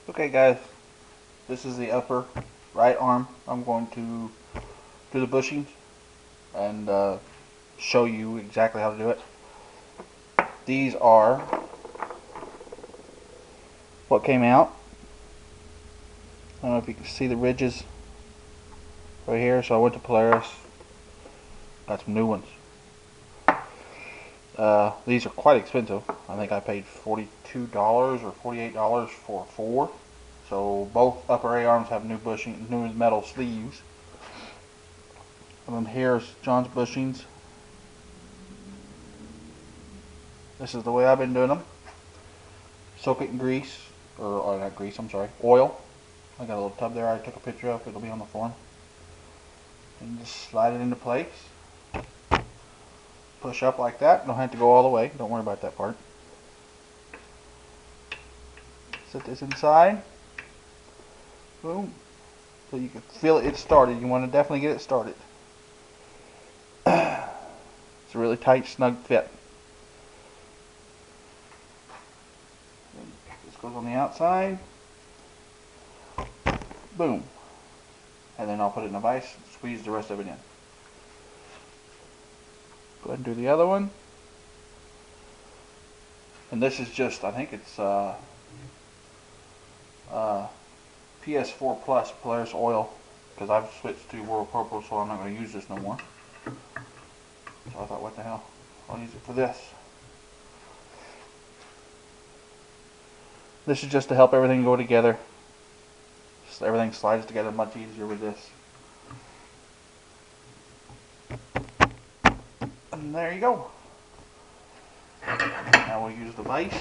Okay guys, this is the upper right arm. I'm going to do the bushings and show you exactly how to do it. These are what came out. I don't know if you can see the ridges right here, so I went to Polaris, got some new ones. These are quite expensive. I think I paid $42 or $48 for 4. So both upper A arms have new bushing, new metal sleeves. And then here's John's bushings. This is the way I've been doing them. Soak it in grease, or not grease, I'm sorry, oil. I got a little tub there I took a picture of, it'll be on the form. And just slide it into place. Push up like that, don't have to go all the way, don't worry about that part. Set this inside. Boom. So you can feel it started. You want to definitely get it started. It's a really tight, snug fit. This goes on the outside. Boom. And then I'll put it in a vise and squeeze the rest of it in. Go ahead and do the other one. And this is just, I think it's PS4 Plus Polaris oil, because I've switched to World Purple, so I'm not going to use this no more. So I thought, what the hell, I'll use it for this. This is just to help everything go together. So everything slides together much easier with this. And there you go. Now we'll use the vise.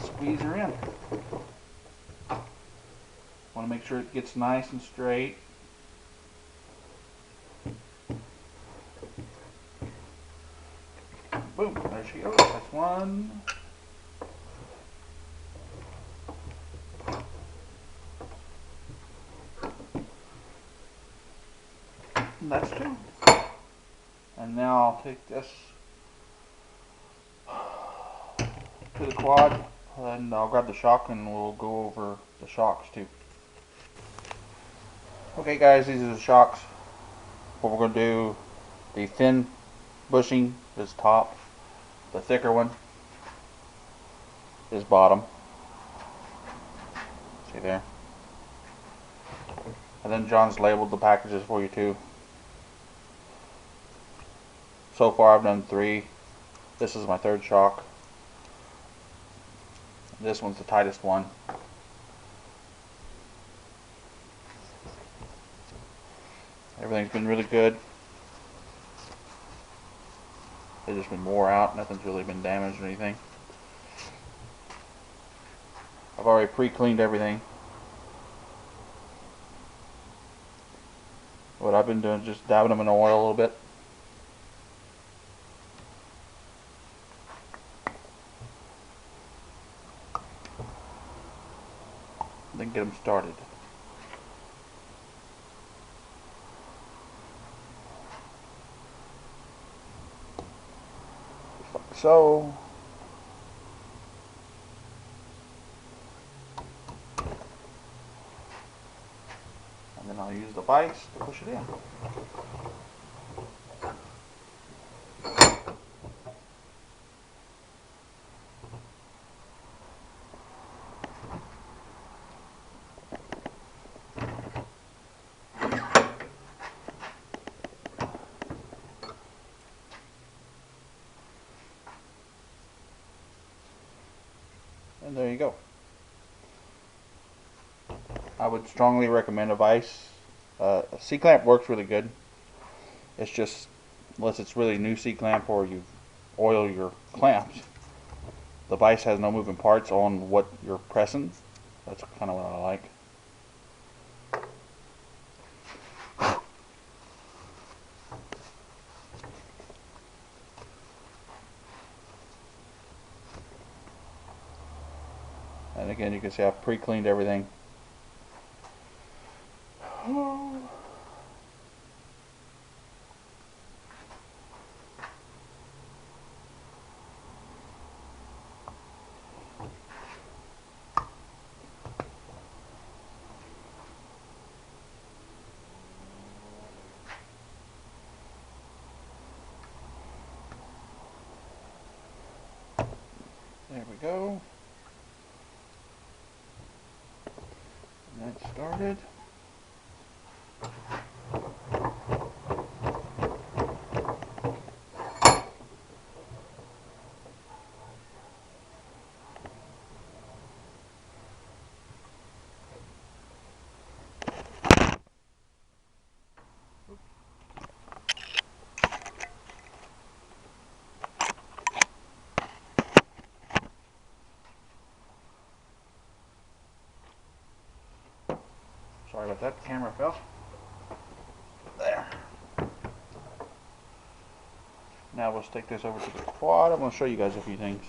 Squeeze her in. Want to make sure it gets nice and straight. Boom, there she goes. That's one. And that's two. And now I'll take this to the quad and I'll grab the shock and we'll go over the shocks too. Okay guys, these are the shocks. What we're going to do, the thin bushing is top, the thicker one is bottom. See there? And then John's labeled the packages for you too. So far I've done 3. This is my 3rd shock. This one's the tightest one. Everything's been really good. They've just been wore out. Nothing's really been damaged or anything. I've already pre-cleaned everything. What I've been doing is just dabbing them in oil a little bit. Then get them started. Just like so. And then I'll use the vise to push it in. And there you go. I would strongly recommend a vise. A C-clamp works really good. It's just, unless it's really new C-clamp or you oil your clamps, the vise has no moving parts on what you're pressing. That's kind of what I like. And again, you can see I've pre-cleaned everything. There we go. And that started. Sorry about that, the camera fell. There. Now let's take this over to the quad. I'm going to show you guys a few things.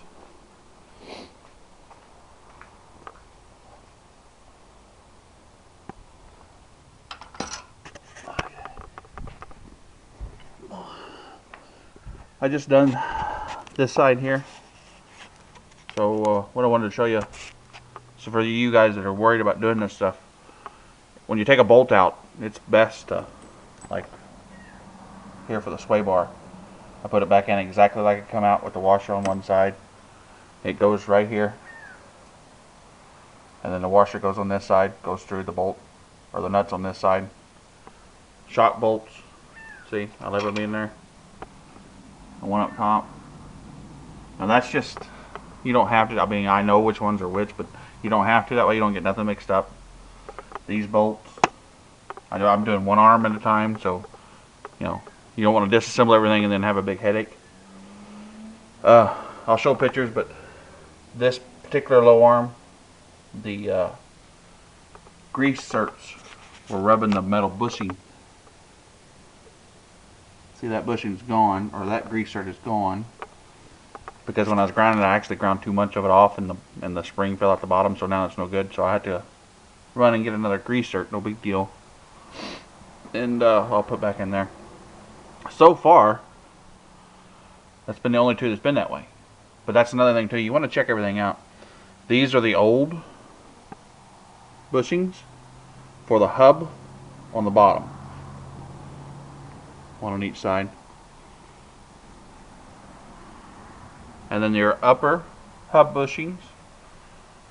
I just done this side here. So what I wanted to show you, so for you guys that are worried about doing this stuff, when you take a bolt out, it's best to, like here for the sway bar, I put it back in exactly like it come out with the washer on one side. It goes right here, and then the washer goes on this side, goes through the bolt, or the nuts on this side. Shock bolts, see, I leveled them in there. And one up top. Now that's just, you don't have to, I mean, I know which ones are which, but you don't have to, that way you don't get nothing mixed up. These bolts, I'm doing one arm at a time, so, you know, you don't want to disassemble everything and then have a big headache. I'll show pictures, but this particular low arm, the grease certs were rubbing the metal bushing. See, that bushing's gone, or that grease cert is gone, because when I was grinding it, I actually ground too much of it off, and the spring fell out the bottom, so now it's no good. So I had to run and get another grease cert, no big deal, and I'll put back in there. So far, that's been the only two that's been that way. But that's another thing too, you want to check everything out. These are the old bushings for the hub on the bottom. One on each side. And then your upper hub bushings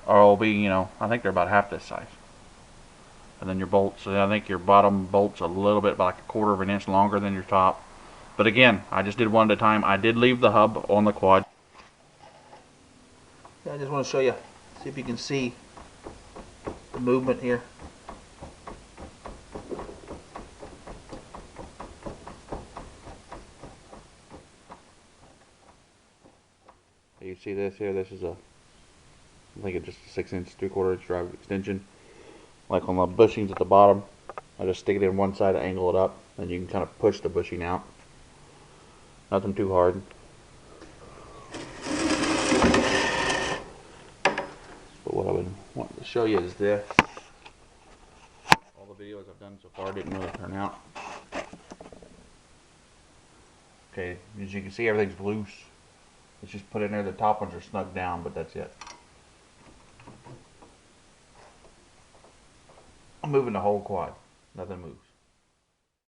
are all being, you know, I think they're about half this size. And then your bolts, I think your bottom bolt's a little bit, about like a 1/4 of an inch longer than your top. But again, I just did one at a time. I did leave the hub on the quad. I just want to show you, see if you can see the movement here. You see this here, this is a, I think it's just a 6 inch, 3/4 inch drive extension. Like on the bushings at the bottom, I just stick it in one side, angle it up, and you can kind of push the bushing out. Nothing too hard. But what I've been wanting to show you is this. All the videos I've done so far didn't really turn out. Okay, as you can see, everything's loose. It's just put in there, the top ones are snug down, but that's it. I'm moving the whole quad. Nothing moves.